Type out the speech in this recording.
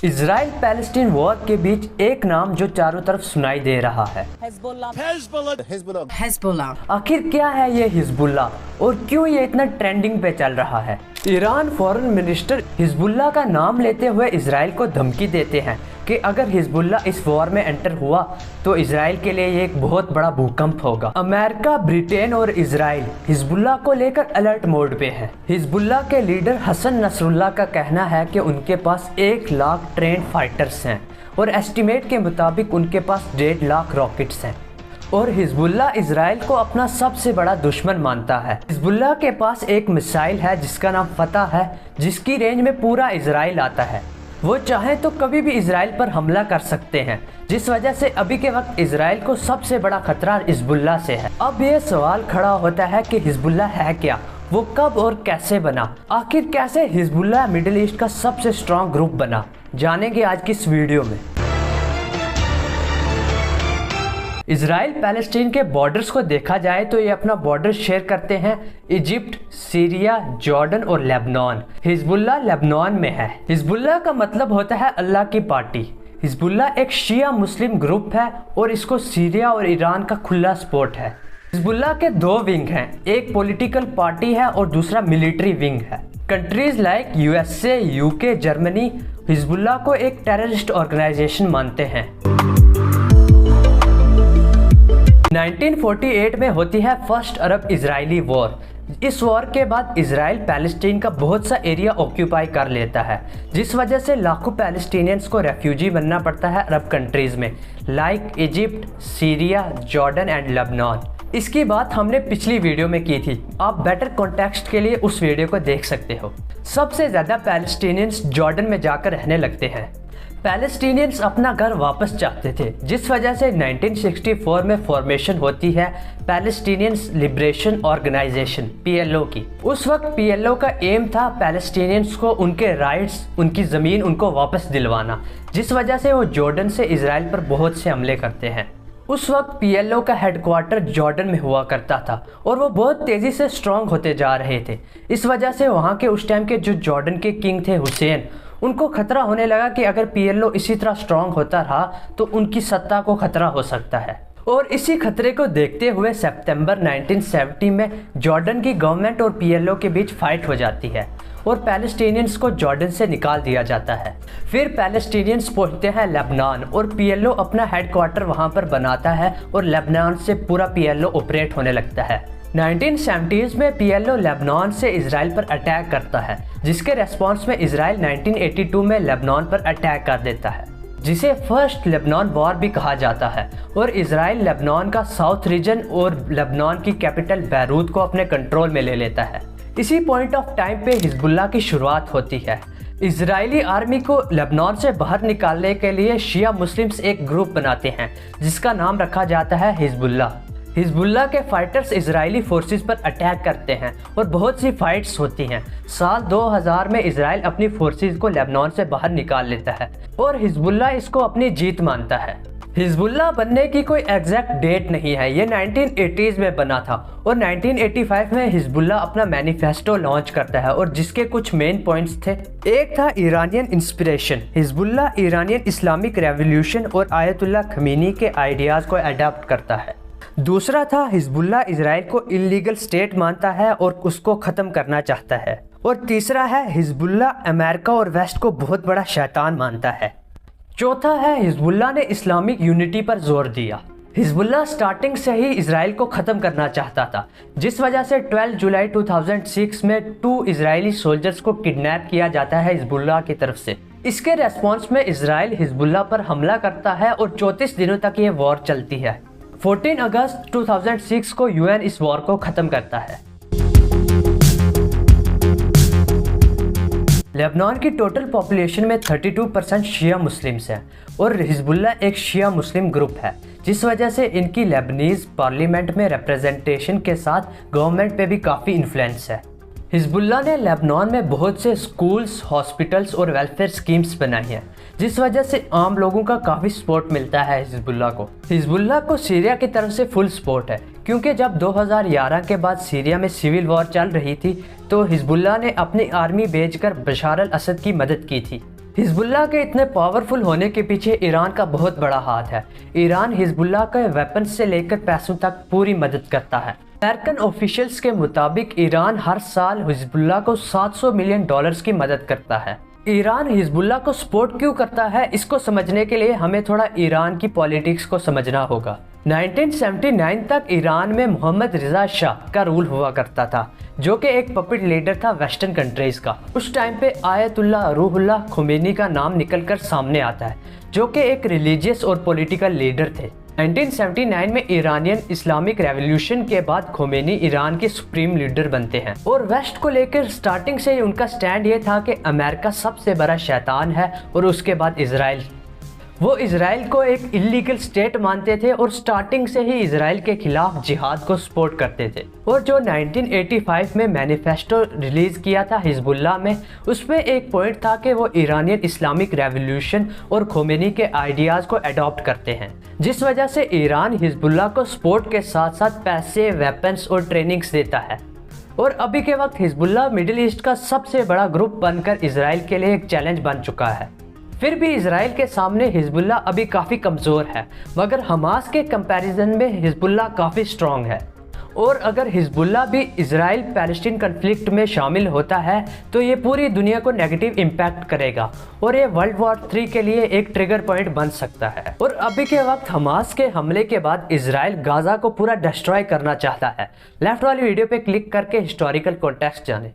Israel Palestine war के बीच एक नाम जो चारों तरफ सुनाई दे रहा है, हिजबुल्लाह। आखिर क्या है ये हिजबुल्लाह और क्यों ये इतना ट्रेंडिंग पे चल रहा है। ईरान फॉरेन मिनिस्टर हिजबुल्लाह का नाम लेते हुए इजराइल को धमकी देते हैं कि अगर हिजबुल्लाह इस वॉर में एंटर हुआ तो इजराइल के लिए ये एक बहुत बड़ा भूकंप होगा। अमेरिका, ब्रिटेन और इजराइल हिजबुल्लाह को लेकर अलर्ट मोड पे है। हिजबुल्लाह के लीडर हसन नसरुल्लाह का कहना है कि उनके पास 1 लाख ट्रेंड फाइटर्स हैं और एस्टिमेट के मुताबिक उनके पास 1.5 लाख रॉकेट्स हैं और हिजबुल्लाह इजराइल को अपना सबसे बड़ा दुश्मन मानता है। हिजबुल्लाह के पास एक मिसाइल है जिसका नाम फतह है, जिसकी रेंज में पूरा इजराइल आता है। वो चाहें तो कभी भी इजराइल पर हमला कर सकते हैं, जिस वजह से अभी के वक्त इजराइल को सबसे बड़ा खतरा हिजबुल्लाह से है। अब ये सवाल खड़ा होता है कि हिजबुल्लाह है क्या, वो कब और कैसे बना, आखिर कैसे हिजबुल्लाह मिडिल ईस्ट का सबसे स्ट्रॉन्ग ग्रुप बना, जानेंगे आज की इस वीडियो में। इजराइल पैलेस्टीन के बॉर्डर्स को देखा जाए तो ये अपना बॉर्डर शेयर करते हैं इजिप्ट, सीरिया, जॉर्डन और लेबनान। हिजबुल्लाह लेबनान में है। हिजबुल्लाह का मतलब होता है अल्लाह की पार्टी। हिजबुल्लाह एक शिया मुस्लिम ग्रुप है और इसको सीरिया और ईरान का खुला सपोर्ट है। हिजबुल्लाह के 2 विंग हैं, एक पॉलिटिकल पार्टी है और दूसरा मिलिट्री विंग है। Countries like USA, UK, Germany Hezbollah को एक टेररिस्ट ऑर्गेनाइजेशन मानते हैं। 1948 में होती है फर्स्ट अरब इजरायली वॉर। इस वॉर के बाद इजराइल पैलेस्टीन का बहुत सा एरिया ऑक्यूपाई कर लेता है, जिस वजह से लाखों पैलेस्टीनियंस को रेफ्यूजी बनना पड़ता है अरब कंट्रीज में like Egypt, Syria, Jordan and Lebanon. इसकी बात हमने पिछली वीडियो में की थी, आप बेटर कॉन्टेक्स्ट के लिए उस वीडियो को देख सकते हो। सबसे ज़्यादा पैलेस्टीनियंस जॉर्डन में जाकर रहने लगते हैं। पैलेस्टीनियंस अपना घर वापस चाहते थे, जिस वजह से 1964 में फॉर्मेशन होती है पैलेस्टीनियंस लिबरेशन ऑर्गेनाइजेशन PLO की। उस वक्त PLO का एम था पैलेस्टीनियंस को उनके राइट्स, उनकी ज़मीन उनको वापस दिलवाना, जिस वजह से वो जॉर्डन से इजराइल पर बहुत से हमले करते हैं। उस वक्त PLO का हेडक्वार्टर जॉर्डन में हुआ करता था और वो बहुत तेज़ी से स्ट्रॉन्ग होते जा रहे थे। इस वजह से वहाँ के उस टाइम के जो जॉर्डन के किंग थे हुसैन, उनको खतरा होने लगा कि अगर PLO इसी तरह स्ट्रॉन्ग होता रहा तो उनकी सत्ता को खतरा हो सकता है। और इसी खतरे को देखते हुए सितंबर 1970 में जॉर्डन की गवर्नमेंट और PLO के बीच फाइट हो जाती है और पैलेस्टीनियंस को जॉर्डन से निकाल दिया जाता है। फिर पैलेस्टीनियंस पहुंचते हैं लेबनान और PLO अपना हेडक्वार्टर वहां पर बनाता है और लेबनान से पूरा PLO ऑपरेट होने लगता है। 1970s में PLO लेबनान से इजराइल पर अटैक करता है, जिसके रेस्पॉन्स में इजराइल 1982 में लेबनान पर अटैक कर देता है, जिसे फर्स्ट लेबनान वॉर भी कहा जाता है। और इजराइल लेबनान का साउथ रीजन और लेबनान की कैपिटल बैरूत को अपने कंट्रोल में ले लेता है। इसी पॉइंट ऑफ टाइम पे हिजबुल्लाह की शुरुआत होती है। इजरायली आर्मी को लेबनान से बाहर निकालने के लिए शिया मुस्लिम्स एक ग्रुप बनाते हैं, जिसका नाम रखा जाता है हिजबुल्लाह। हिजबुल्लाह के फाइटर्स इजरायली फोर्सेस पर अटैक करते हैं और बहुत सी फाइट्स होती हैं। साल 2000 में इजराइल अपनी फोर्सेस को लेबनान से बाहर निकाल लेता है और हिजबुल्लाह इसको अपनी जीत मानता है। हिजबुल्लाह बनने की कोई एग्जैक्ट डेट नहीं है, ये 1980s में बना था और 1985 में हिजबुल्लाह अपना मैनिफेस्टो लॉन्च करता है और जिसके कुछ मेन पॉइंट्स थे। एक था Iranian inspiration. Hezbollah Iranian Islamic revolution और आयतुल्लाह खमीनी के आइडियाज़ को अडॉप्ट करता है। दूसरा था हिजबुल्लाह इजराइल को इल्लीगल स्टेट मानता है और उसको ख़त्म करना चाहता है। और तीसरा है हिजबुल्लाह अमेरिका और वेस्ट को बहुत बड़ा शैतान मानता है। चौथा है हिजबुल्लाह ने इस्लामिक यूनिटी पर जोर दिया। हिजबुल्लाह स्टार्टिंग से ही इजराइल को ख़त्म करना चाहता था, जिस वजह से 12 जुलाई 2006 में 2 इजरायली सोल्जर्स को किडनैप किया जाता है हिजबुल्लाह की तरफ से। इसके रेस्पॉन्स में इजराइल हिजबुल्लाह पर हमला करता है और 34 दिनों तक ये वॉर चलती है। 14 अगस्त 2006 को UN इस वॉर को ख़त्म करता है। लेबनान की टोटल पॉपुलेशन में 32% शिया मुस्लिम्स हैं और हिजबुल्लाह एक शिया मुस्लिम ग्रुप है, जिस वजह से इनकी लेबनीज पार्लियामेंट में रिप्रेजेंटेशन के साथ गवर्नमेंट पे भी काफ़ी इन्फ्लुएंस है। हिजबुल्लाह ने लेबनान में बहुत से स्कूल्स, हॉस्पिटल्स और वेलफेयर स्कीम्स बनाई हैं, जिस वजह से आम लोगों का काफ़ी सपोर्ट मिलता है हिजबुल्लाह को। हिजबुल्लाह को सीरिया की तरफ से फुल सपोर्ट है, क्योंकि जब 2011 के बाद सीरिया में सिविल वॉर चल रही थी तो हिजबुल्लाह ने अपनी आर्मी भेजकर बशार अल असद की मदद की थी। हिजबुल्लाह के इतने पावरफुल होने के पीछे ईरान का बहुत बड़ा हाथ है। ईरान हिजबुल्लाह के वेपन्स से लेकर पैसों तक पूरी मदद करता है। अमेरिकन ऑफिशियल्स के मुताबिक ईरान हर साल हिजबुल्लाह को $700 मिलियन की मदद करता है। ईरान हिजबुल्लाह को सपोर्ट क्यों करता है, इसको समझने के लिए हमें थोड़ा ईरान की पॉलिटिक्स को समझना होगा। 1979 तक ईरान में मोहम्मद रिजा शाह का रूल हुआ करता था, जो कि एक पपेट लीडर था वेस्टर्न कंट्रीज का। उस टाइम पे आयतुल्लाह रूहुल्लाह खुमैनी का नाम निकलकर सामने आता है, जो कि एक रिलीजियस और पॉलिटिकल लीडर थे। 1979 में ईरानियन इस्लामिक रेवोल्यूशन के बाद खुमैनी ईरान के सुप्रीम लीडर बनते हैं और वेस्ट को लेकर स्टार्टिंग से ही उनका स्टैंड ये था कि अमेरिका सबसे बड़ा शैतान है और उसके बाद इजराइल। वो इजराइल को एक इलीगल स्टेट मानते थे और स्टार्टिंग से ही इजराइल के खिलाफ जिहाद को सपोर्ट करते थे। और जो 1985 में मैनिफेस्टो रिलीज किया था हिजबुल्लाह में, उसमें एक पॉइंट था कि वो ईरानियन इस्लामिक रेवोल्यूशन और खुमैनी के आइडियाज़ को अडॉप्ट करते हैं, जिस वजह से ईरान हिजबुल्लाह को सपोर्ट के साथ साथ पैसे, वेपन्स और ट्रेनिंग्स देता है। और अभी के वक्त हिजबुल्लाह मिडिल ईस्ट का सबसे बड़ा ग्रुप बनकर इजराइल के लिए एक चैलेंज बन चुका है। फिर भी इजराइल के सामने हिजबुल्लाह अभी काफ़ी कमज़ोर है, मगर हमास के कंपैरिजन में हिजबुल्लाह काफ़ी स्ट्रॉन्ग है। और अगर हिजबुल्लाह भी इजराइल पैलेस्टीन कन्फ्लिक्ट में शामिल होता है तो ये पूरी दुनिया को नेगेटिव इम्पैक्ट करेगा और ये वर्ल्ड वॉर 3 के लिए एक ट्रिगर पॉइंट बन सकता है। और अभी के वक्त हमास के हमले के बाद इजराइल गाजा को पूरा डिस्ट्रॉय करना चाहता है। लेफ्ट वाली वीडियो पे क्लिक करके हिस्टोरिकल कॉन्टेक्स्ट जाने।